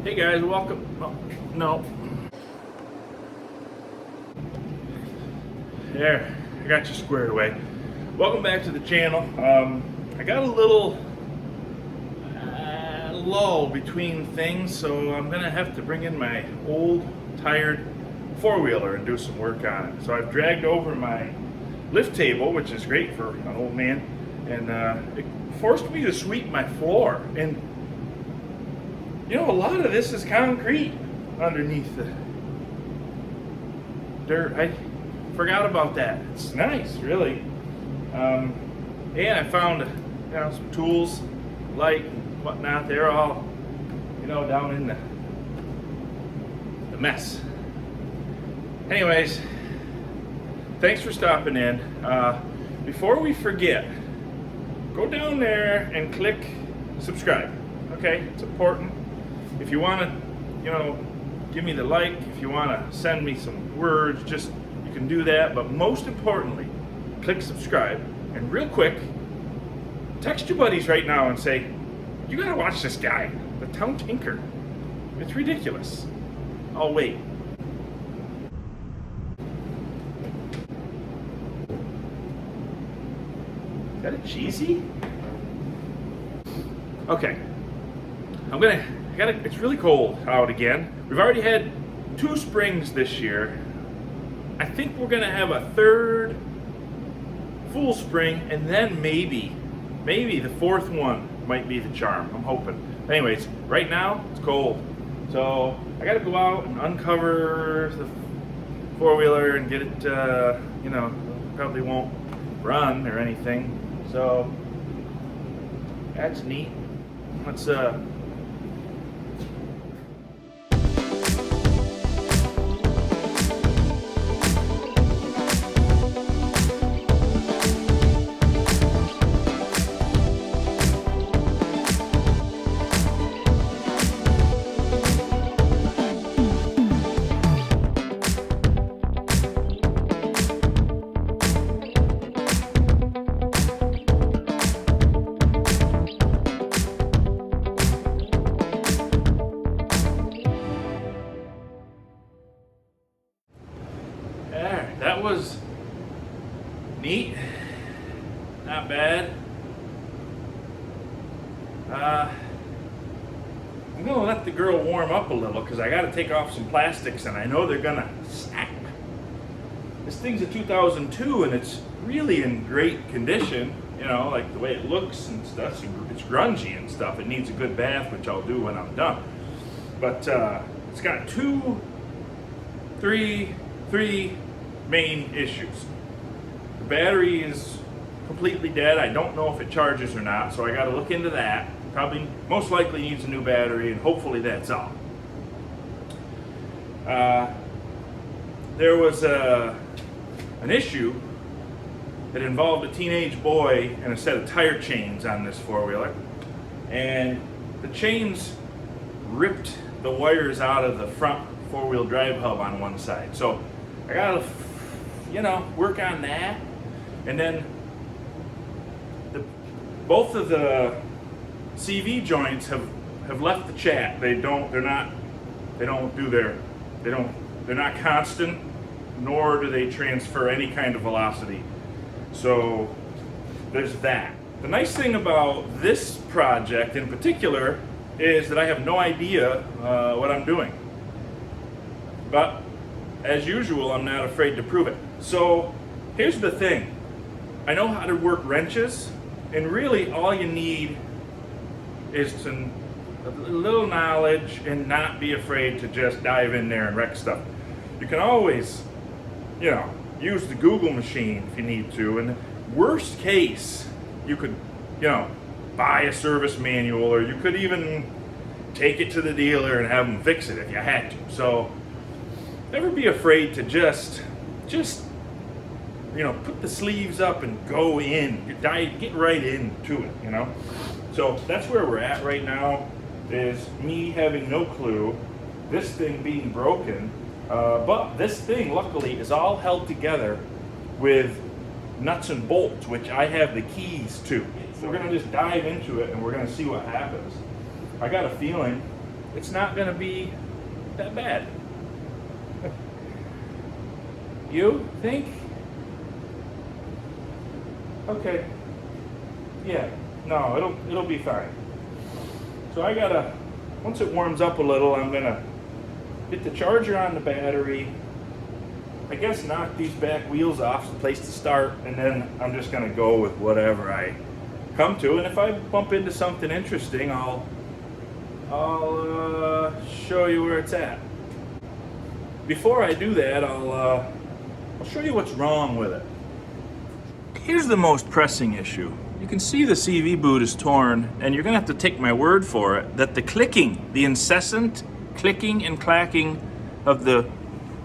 Hey guys, welcome. Oh, no. There, I got you squared away. Welcome back to the channel. I got a little lull between things, so I'm gonna have to bring in my old, tired four-wheeler and do some work on it. So I've dragged over my lift table, which is great for an old man, and it forced me to sweep my floor. And you know, a lot of this is concrete underneath the dirt. I forgot about that. It's nice, really. And I found, some tools, light and whatnot. They're all, down in the mess. Anyways, thanks for stopping in. Before we forget, go down there and click subscribe. Okay, it's important. If you want to, give me the like, if you want to send me some words, just you can do that. But most importantly, click subscribe. And real quick, text your buddies right now and say, you got to watch this guy, the Town Tinker. It's ridiculous. I'll wait. Is that a cheesy? Okay. It's really cold out again. We've already had 2 springs this year. I think we're gonna have a 3rd full spring, and then maybe the 4th one might be the charm. I'm hoping. Anyways, right now it's cold, so I gotta go out and uncover the four-wheeler and get it. Probably won't run or anything. So that's neat. Let's that was neat, not bad. I'm gonna let the girl warm up a little because I gotta take off some plastics and I know they're gonna snap. This thing's a 2002 and it's really in great condition, like the way it looks and stuff. It's grungy and stuff. It needs a good bath, which I'll do when I'm done. But it's got three main issues. The battery is completely dead. I don't know if it charges or not, so I got to look into that. Probably, most likely needs a new battery, and hopefully that's all. There was an issue that involved a teenage boy and a set of tire chains on this four-wheeler, and the chains ripped the wires out of the front four-wheel drive hub on one side. So I gotta, work on that. And then both of the CV joints have left the chat. They're not constant, nor do they transfer any kind of velocity. So there's that. The nice thing about this project in particular is that I have no idea what I'm doing. But as usual, I'm not afraid to prove it. So here's the thing. I know how to work wrenches, and really all you need is a little knowledge and not be afraid to just dive in there and wreck stuff. You can always, use the Google machine if you need to. And worst case, you could, buy a service manual, or you could even take it to the dealer and have them fix it if you had to. So never be afraid to just put the sleeves up and go in, get right into it, So that's where we're at right now, is me having no clue, this thing being broken, but this thing luckily is all held together with nuts and bolts, which I have the keys to. So we're gonna just dive into it and we're gonna see what happens. I got a feeling it's not going to be that bad. You think? Okay. Yeah. No, it'll be fine. So I gotta, once it warms up a little, I'm gonna get the charger on the battery. I guess knock these back wheels off, the place to start, and then I'm just gonna go with whatever I come to. And if I bump into something interesting, I'll show you where it's at. Before I do that, I'll show you what's wrong with it. Here's the most pressing issue. You can see the CV boot is torn, and you're gonna have to take my word for it that the clicking, the incessant clicking and clacking of the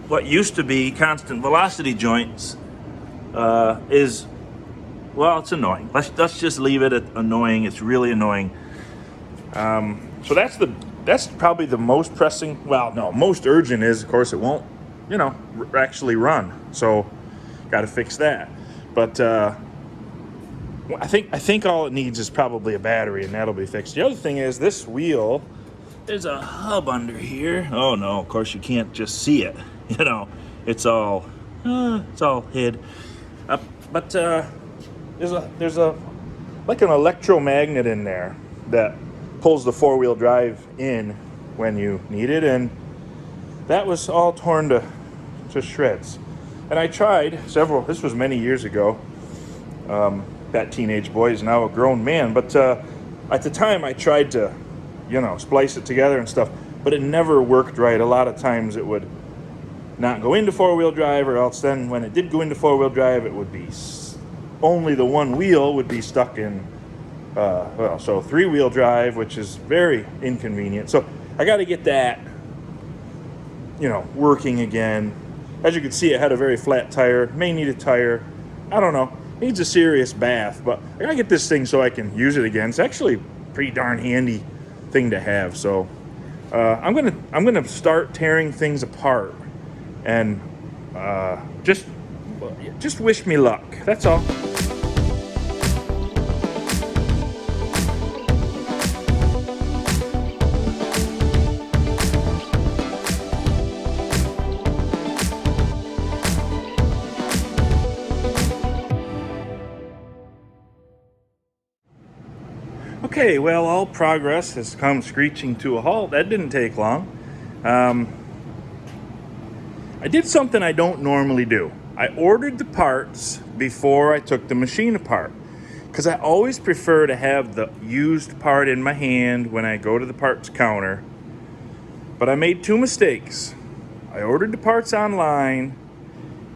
what used to be constant velocity joints is, well, it's annoying. Let's just leave it at annoying. It's really annoying. So that's probably the most pressing. Well, no, most urgent is, of course, it won't, actually run. So, got to fix that. But I think all it needs is probably a battery, and that'll be fixed. The other thing is this wheel. There's a hub under here. Oh no, of course you can't just see it. It's all hid. But there's a like an electromagnet in there that pulls the four-wheel drive in when you need it, and that was all torn to shreds. And I tried several. This was many years ago. That teenage boy is now a grown man, but at the time I tried to, splice it together and stuff, but it never worked right. A lot of times it would not go into four-wheel drive, or else then when it did go into four-wheel drive, it would be only the one wheel would be stuck in, so three-wheel drive, which is very inconvenient. So I got to get that, working again. As you can see, it had a very flat tire. May need a tire. I don't know. Needs a serious bath, but I gotta get this thing so I can use it again. It's actually a pretty darn handy thing to have. So I'm gonna start tearing things apart, and just wish me luck. That's all. Okay, well, all progress has come screeching to a halt. That didn't take long. I did something I don't normally do. I ordered the parts before I took the machine apart, because I always prefer to have the used part in my hand when I go to the parts counter. But I made two mistakes. I ordered the parts online,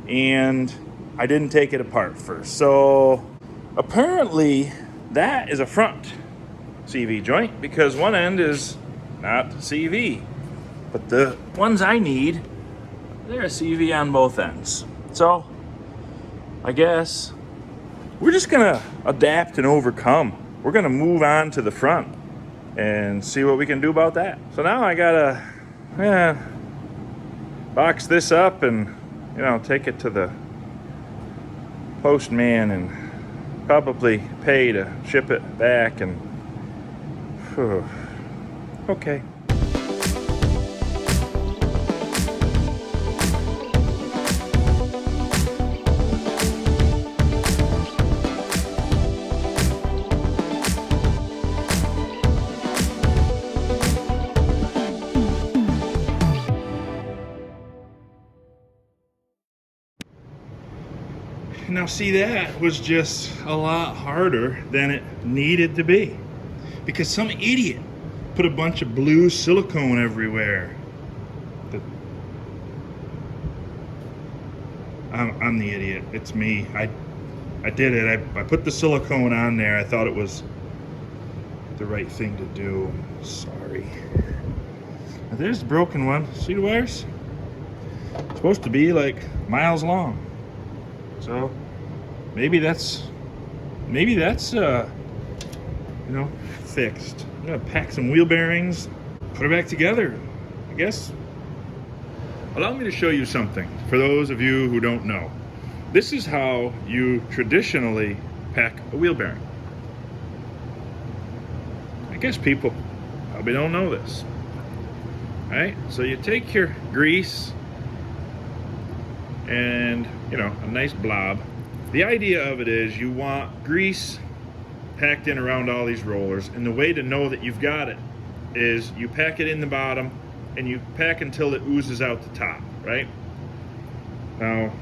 and I didn't take it apart first. So apparently that is a front CV joint, because one end is not CV, but the ones I need, they're a CV on both ends. So I guess we're just gonna adapt and overcome. We're gonna move on to the front and see what we can do about that. So now I gotta box this up and take it to the postman and probably pay to ship it back. And okay. Now see, that was just a lot harder than it needed to be, because some idiot put a bunch of blue silicone everywhere. I'm the idiot. It's me. I did it. I put the silicone on there. I thought it was the right thing to do. Sorry. Now there's the broken one. See the wires? It's supposed to be like miles long. So maybe that's fixed. I'm gonna pack some wheel bearings, put it back together, I guess. Allow me to show you something for those of you who don't know. This is how you traditionally pack a wheel bearing. I guess people probably don't know this. right? So you take your grease and, you know, a nice blob. The idea of it is you want grease packed in around all these rollers, and the way to know that you've got it is you pack it in the bottom and you pack until it oozes out the top, right? Now,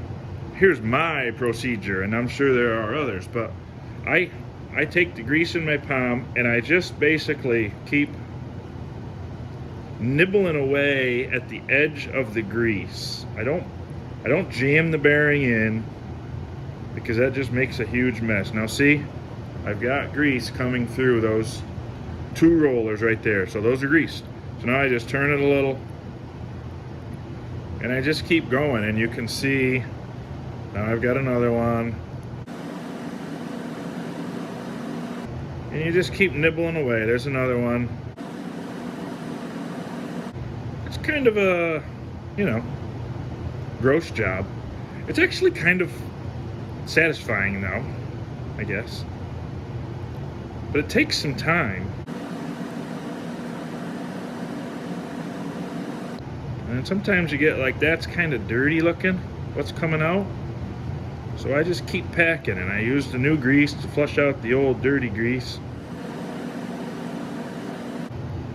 here's my procedure, and I'm sure there are others, but I take the grease in my palm and I just basically keep nibbling away at the edge of the grease. I don't jam the bearing in, because that just makes a huge mess. Now see, I've got grease coming through those two rollers right there. So those are greased. So now I just turn it a little and I just keep going, and you can see now I've got another one. And you just keep nibbling away. There's another one. It's kind of a, you know, gross job. It's actually kind of satisfying though, I guess. But it takes some time. And sometimes you get like, that's kind of dirty looking, what's coming out. So I just keep packing, and I use the new grease to flush out the old dirty grease.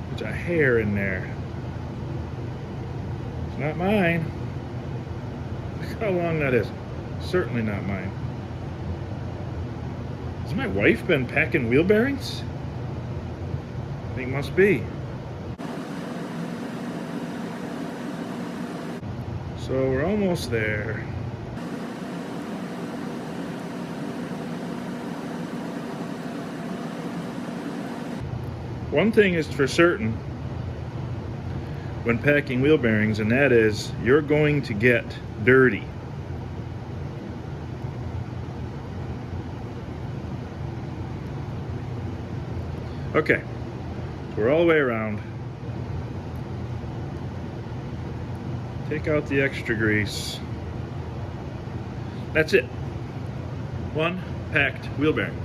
There's a hair in there. It's not mine. Look how long that is. Certainly not mine. Has my wife been packing wheel bearings? I think must be. So we're almost there. One thing is for certain when packing wheel bearings, and that is you're going to get dirty. Okay, so we're all the way around. Take out the extra grease. That's it. One packed wheel bearing.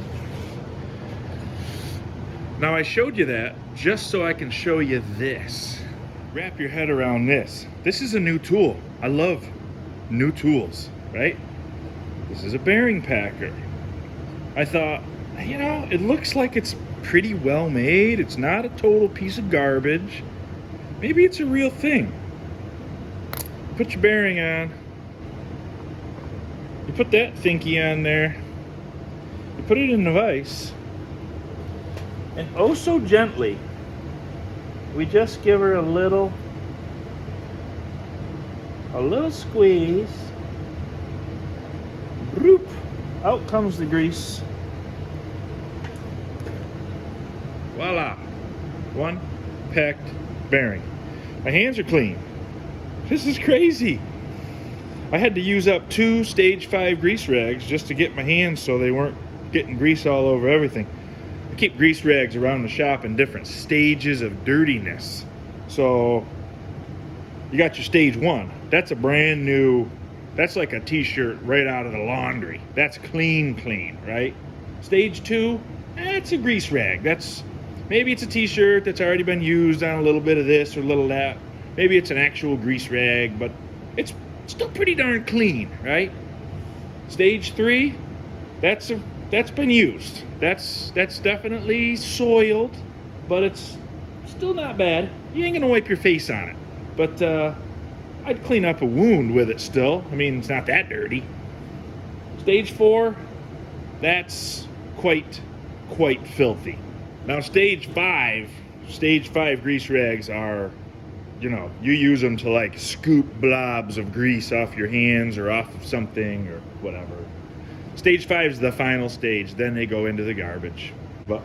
Now I showed you that just so I can show you this. Wrap your head around this. This is a new tool. I love new tools, right? This is a bearing packer. I thought, you know, it looks like it's pretty well made. It's not a total piece of garbage. Maybe it's a real thing. Put your bearing on. You put that thingy on there. You put it in the vise. And oh so gently, we just give her a little squeeze. Bloop. Out comes the grease. Voila. One packed bearing. My hands are clean. This is crazy. I had to use up 2 stage 5 grease rags just to get my hands so they weren't getting grease all over everything. I keep grease rags around the shop in different stages of dirtiness. So you got your stage 1. That's a brand new, that's like a t-shirt right out of the laundry. That's clean, right? Stage 2, that's a grease rag. Maybe it's a t-shirt that's already been used on a little bit of this or a little of that. Maybe it's an actual grease rag, but it's still pretty darn clean, right? Stage 3, that's been used. That's definitely soiled, but it's still not bad. You ain't gonna wipe your face on it, but I'd clean up a wound with it still. I mean, it's not that dirty. Stage 4, that's quite filthy. Now stage 5 grease rags are, you know, you use them to like scoop blobs of grease off your hands or off of something or whatever. Stage 5 is the final stage, then they go into the garbage. But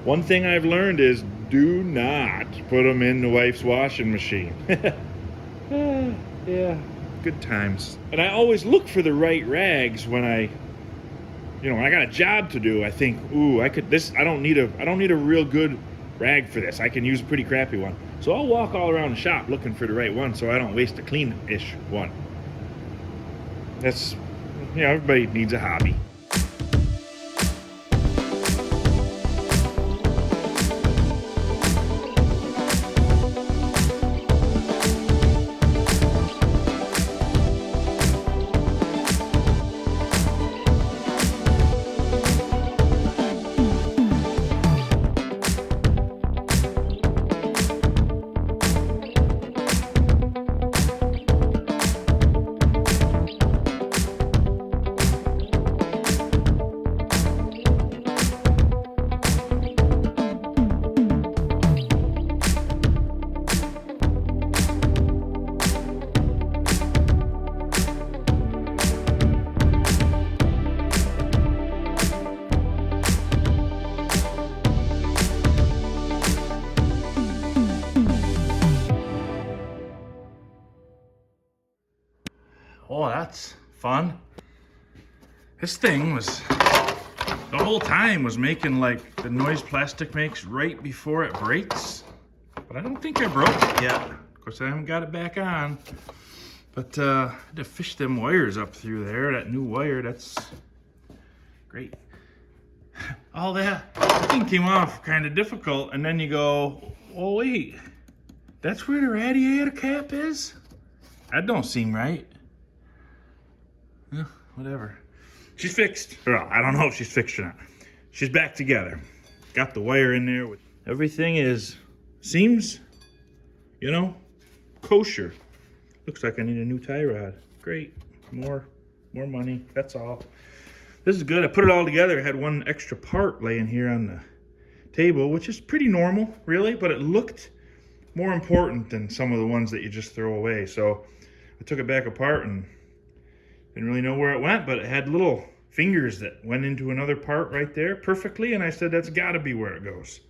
one thing I've learned is do not put them in the wife's washing machine. Yeah, good times. And I always look for the right rags when I got a job to do. I think, ooh, I don't need a real good rag for this. I can use a pretty crappy one. So I'll walk all around the shop looking for the right one so I don't waste a clean-ish one. That's, everybody needs a hobby. Oh, that's fun. This thing was, the whole time was making like the noise plastic makes right before it breaks. But I don't think I broke it yet. Of course, I haven't got it back on. But I had to fish them wires up through there. That new wire, that's great. All that thing came off kind of difficult. And then you go, oh wait, that's where the radiator cap is? That don't seem right. Whatever. She's fixed. Well, I don't know if she's fixed or not. She's back together. Got the wire in there. Everything seems, kosher. Looks like I need a new tie rod. Great. More money. That's all. This is good. I put it all together. I had one extra part laying here on the table, which is pretty normal, really, but it looked more important than some of the ones that you just throw away. So I took it back apart and didn't really know where it went, but it had little fingers that went into another part right there perfectly, and I said, that's got to be where it goes.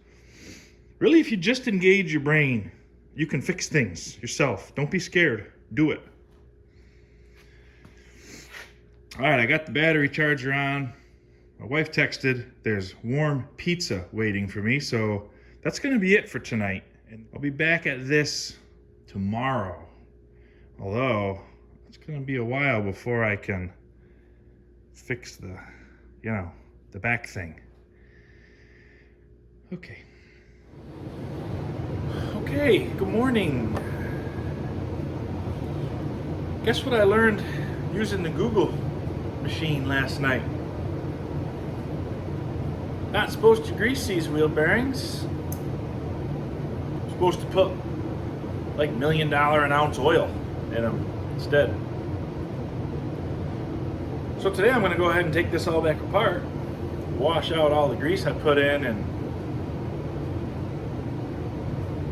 Really, if you just engage your brain, you can fix things yourself. Don't be scared. Do it. All right, I got the battery charger on. My wife texted, there's warm pizza waiting for me, so that's going to be it for tonight. And I'll be back at this tomorrow. Although, it's going to be a while before I can fix the back thing. Okay. Okay, good morning. Guess what I learned using the Google machine last night? Not supposed to grease these wheel bearings. Supposed to put like $1 million an ounce oil in them instead. So today I'm going to go ahead and take this all back apart, wash out all the grease I put in, and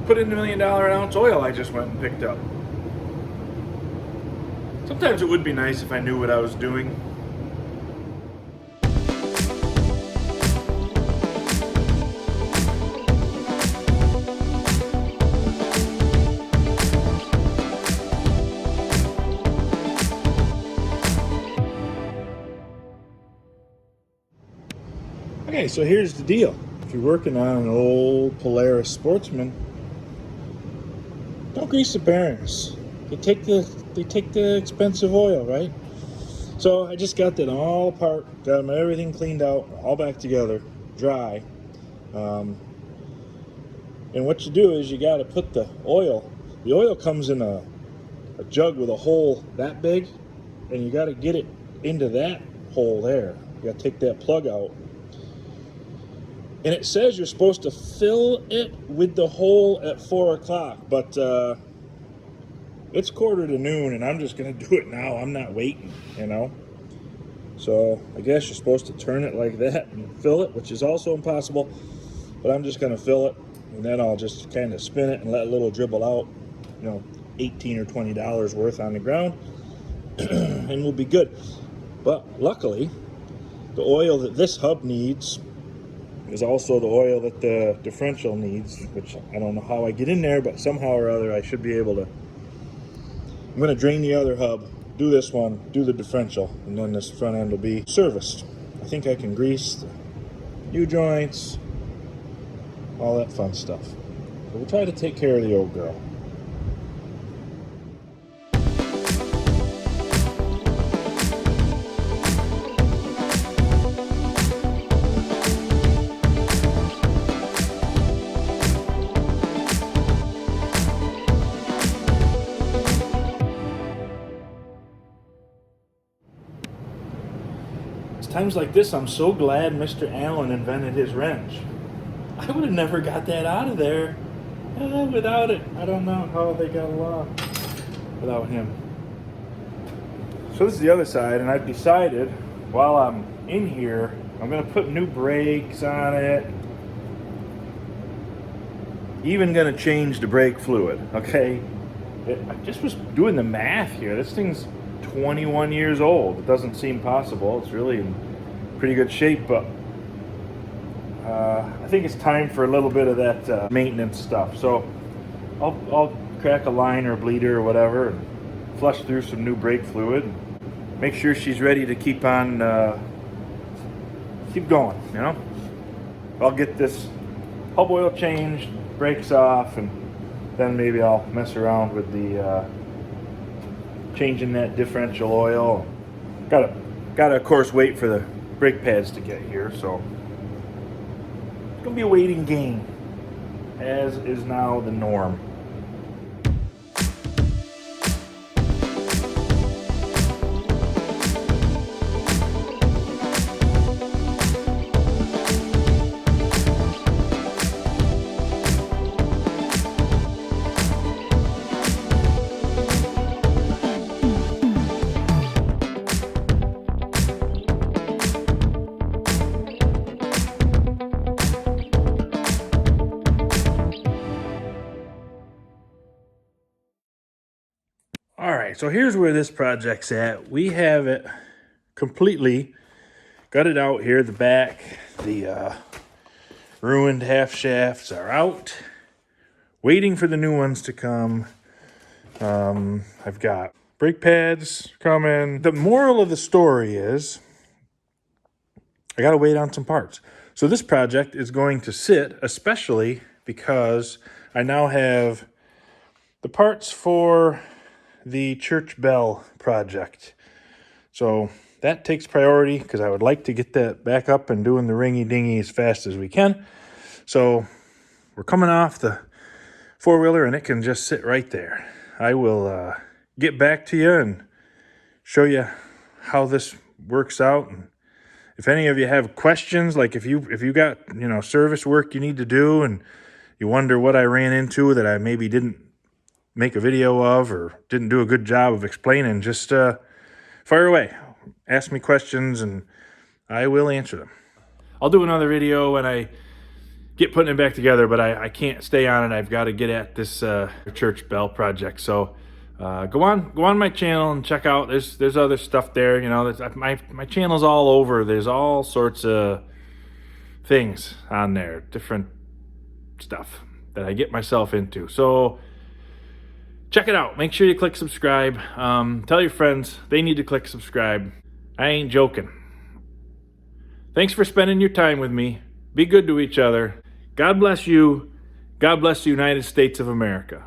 put in the $1 million an ounce oil I just went and picked up. Sometimes it would be nice if I knew what I was doing. Okay, so here's the deal. If you're working on an old Polaris Sportsman, don't grease the bearings. They take the expensive oil, right? So I just got that all apart, got them everything cleaned out, all back together, dry. And what you do is you got to put the oil. The oil comes in a jug with a hole that big, and you got to get it into that hole there. You got to take that plug out. And it says you're supposed to fill it with the hole at 4 o'clock, but it's 1:45 and I'm just going to do it now. I'm not waiting, So I guess you're supposed to turn it like that and fill it, which is also impossible, but I'm just going to fill it, and then I'll just kind of spin it and let a little dribble out, $18 or $20 worth on the ground, and we'll be good. But luckily, the oil that this hub needs is also the oil that the differential needs, which I don't know how I get in there, but somehow or other I should be able to. I'm going to drain the other hub, do this one, do the differential, and then this front end will be serviced. I think I can grease the U-joints, all that fun stuff. So we'll try to take care of the old girl. Times like this, I'm so glad Mr. Allen invented his wrench. I would have never got that out of there without it. I don't know how they got along without him. So this is the other side, and I've decided while I'm in here, I'm going to put new brakes on it. Even going to change the brake fluid, okay? I just was doing the math here. This thing's 21 years old. It doesn't seem possible. It's really in pretty good shape, but I think it's time for a little bit of that maintenance stuff. So I'll crack a line or a bleeder or whatever and flush through some new brake fluid. Make sure she's ready to keep on, keep going, you know? I'll get this hub oil changed, brakes off, and then maybe I'll mess around with the changing that differential oil. Gotta of course wait for the brake pads to get here, so it's gonna be a waiting game, as is now the norm. All right, so here's where this project's at. We have it completely gutted out here. The back, the ruined half shafts are out, waiting for the new ones to come. I've got brake pads coming. The moral of the story is I got to wait on some parts. So this project is going to sit, especially because I now have the parts for the church bell project. So that takes priority because I would like to get that back up and doing the ringy dingy as fast as we can. So we're coming off the four-wheeler and it can just sit right there. I will get back to you and show you how this works out. And if any of you have questions, like if you got, you know, service work you need to do and you wonder what I ran into that I maybe didn't make a video of or didn't do a good job of explaining, just fire away. Ask me questions and I will answer them. I'll do another video when I get putting it back together, but I can't stay on it. I've got to get at this church bell project. So go on my channel and check out. There's other stuff there. You know, my channel's all over. There's all sorts of things on there, different stuff that I get myself into. So check it out. Make sure you click subscribe. Tell your friends they need to click subscribe. I ain't joking. Thanks for spending your time with me. Be good to each other. God bless you. God bless the United States of America.